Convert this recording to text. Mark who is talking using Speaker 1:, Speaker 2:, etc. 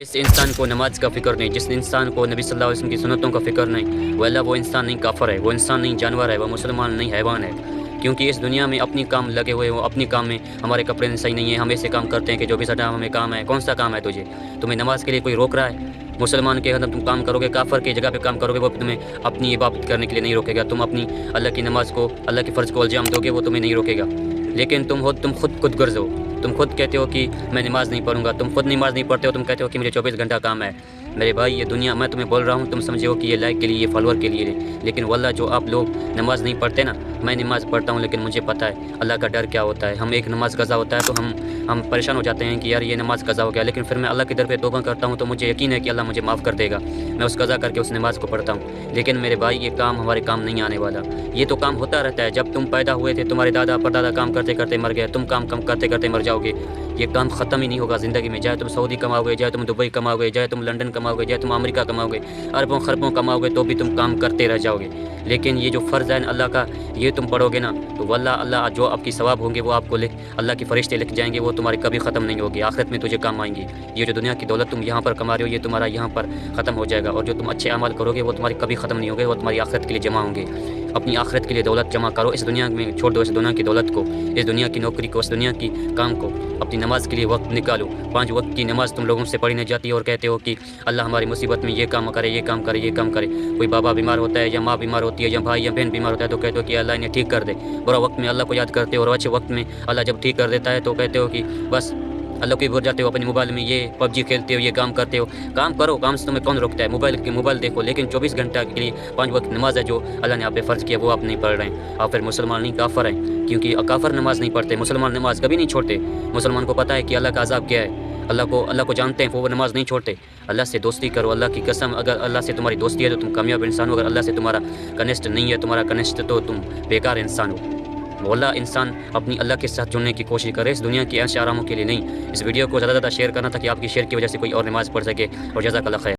Speaker 1: جس انسان کو نماز کا فکر نہیں، جس انسان کو نبی صلی اللہ علیہ وسلم کی سنتوں کا فکر نہیں، وہ انسان نہیں کافر ہے، وہ انسان نہیں جانور ہے، وہ مسلمان نہیں حیوان ہے۔ کیونکہ اس دنیا میں اپنی کام لگے ہوئے وہ اپنی کام میں، ہمارے کپڑے صحیح نہیں ہیں، ہم ایسے کام کرتے ہیں کہ جو بھی سٹا ہمیں کام ہے۔ کون سا کام ہے تمہیں نماز کے لیے کوئی روک رہا ہے؟ مسلمان کے اندر تم کام کرو گے، کافر کی جگہ پہ کام کرو گے، وہ تمہیں اپنی عبادت کرنے کے لیے نہیں روکے گا۔ تم اپنی اللہ کی نماز کو، اللہ کے فرض کو الزام دو گے، وہ تمہیں نہیں روکے گا۔ لیکن تم خود غرض ہو، تم خود کہتے ہو کہ میں نماز نہیں پڑھوں گا، تم خود نماز نہیں پڑھتے ہو، تم کہتے ہو کہ مجھے 24 گھنٹہ کام ہے۔ میرے بھائی یہ دنیا میں تمہیں بول رہا ہوں، تم سمجھے ہو کہ یہ لائک کے لیے، یہ فالوور کے لیے، لیکن واللہ جو آپ لوگ نماز نہیں پڑھتے نا، میں نماز پڑھتا ہوں لیکن مجھے پتہ ہے اللہ کا ڈر کیا ہوتا ہے۔ ہم ایک نماز قضا ہوتا ہے تو ہم پریشان ہو جاتے ہیں کہ یار یہ نماز قضا ہو گیا، لیکن پھر میں اللہ کی در پہ توبہ کرتا ہوں تو مجھے یقین ہے کہ اللہ مجھے معاف کر دے گا۔ میں اس قضا کر کے اس نماز کو پڑھتا ہوں۔ لیکن میرے بھائی یہ کام ہمارے کام نہیں آنے والا، یہ تو کام ہوتا رہتا ہے۔ جب تم پیدا ہوئے تھے تمہارے دادا پردادا کام کرتے کرتے مر گئے، تم کام کرتے کرتے مر جاؤ گے۔ یہ کام ختم ہی نہیں ہوگا زندگی میں، چاہے تم سعودی کماؤ گے، چاہے تم دبئی کماؤ گے، چاہے تم لنڈن کماؤ گے، چاہے تم امریکہ کماؤ گے، اربوں خربوں کماؤ گے، تو بھی تم کام کرتے رہ جاؤ گے۔ لیکن یہ جو فرض ہے اللہ کا، یہ تم پڑھو گے نا تو واللہ اللہ جو آپ کی ثواب ہوں گے وہ آپ کو اللہ کے فرشتے لکھ جائیں گے، وہ تمہارے کبھی ختم نہیں ہوگی، آخرت میں تجھے کام آئیں گی۔ یہ جو دنیا کی دولت تم یہاں پر کما رہے ہو، یہ تمہارا یہاں پر ختم ہو جائے گا، اور جو تم اچھے اعمال کرو گے وہ تمہاری کبھی ختم نہیں ہوگے، وہ تمہاری آخرت کے لیے جمع ہوں گے۔ اپنی آخرت کے لیے دولت جمع کرو، اس دنیا میں چھوڑ دو اس دنیا کی دولت کو، اس دنیا کی نوکری کو، اس دنیا کی کام کو۔ اپنی نماز کے لیے وقت نکالو۔ 5 وقت کی نماز تم لوگوں سے پڑھی نہیں جاتی اور کہتے ہو کہ اللہ ہماری مصیبت میں یہ کام کرے، یہ کام کرے، یہ کام کرے۔ کوئی بابا بیمار ہوتا ہے یا ماں بیمار ہوتی ہے یا بھائی یا بہن بیمار ہوتا ہے تو کہتے ہو کہ اللہ انہیں ٹھیک کر دے۔ برا وقت میں اللہ کو یاد کرتے ہو، اور اچھے وقت میں اللہ جب ٹھیک کر دیتا ہے تو کہتے ہو کہ بس اللہ کو بھول جاتے ہو، اپنے موبائل میں یہ PUBG کھیلتے ہو، یہ کام کرتے ہو۔ کام کرو، کام سے تمہیں کون روکتا ہے؟ موبائل دیکھو، لیکن 24 گھنٹہ کے لیے 5 وقت نماز ہے جو اللہ نے آپ پہ فرض کیا، وہ آپ نہیں پڑھ رہے ہیں۔ آپ پھر مسلمان نہیں کافر ہیں، کیونکہ کافر نماز نہیں پڑھتے، مسلمان نماز کبھی نہیں چھوڑتے۔ مسلمان کو پتہ ہے کہ اللہ کا عذاب کیا ہے، اللہ کو جانتے ہیں، وہ نماز نہیں چھوڑتے۔ اللہ سے دوستی کرو، اللہ کی قسم، اگر اللہ سے تمہاری دوستی ہے تو تم کامیاب انسان ہو، اگر اللہ سے تمہارا کنیکٹ نہیں ہے، تمہارا کنیکٹ، تو تم بیکار انسان ہو۔ واللہ انسان اپنی اللہ کے ساتھ جڑنے کی کوشش کرے، اس دنیا کی عیش آراموں کے لیے نہیں۔ اس ویڈیو کو زیادہ شیئر کرنا تاکہ آپ کی شیئر کی وجہ سے کوئی اور نماز پڑھ سکے، اور جزاک اللہ خیر۔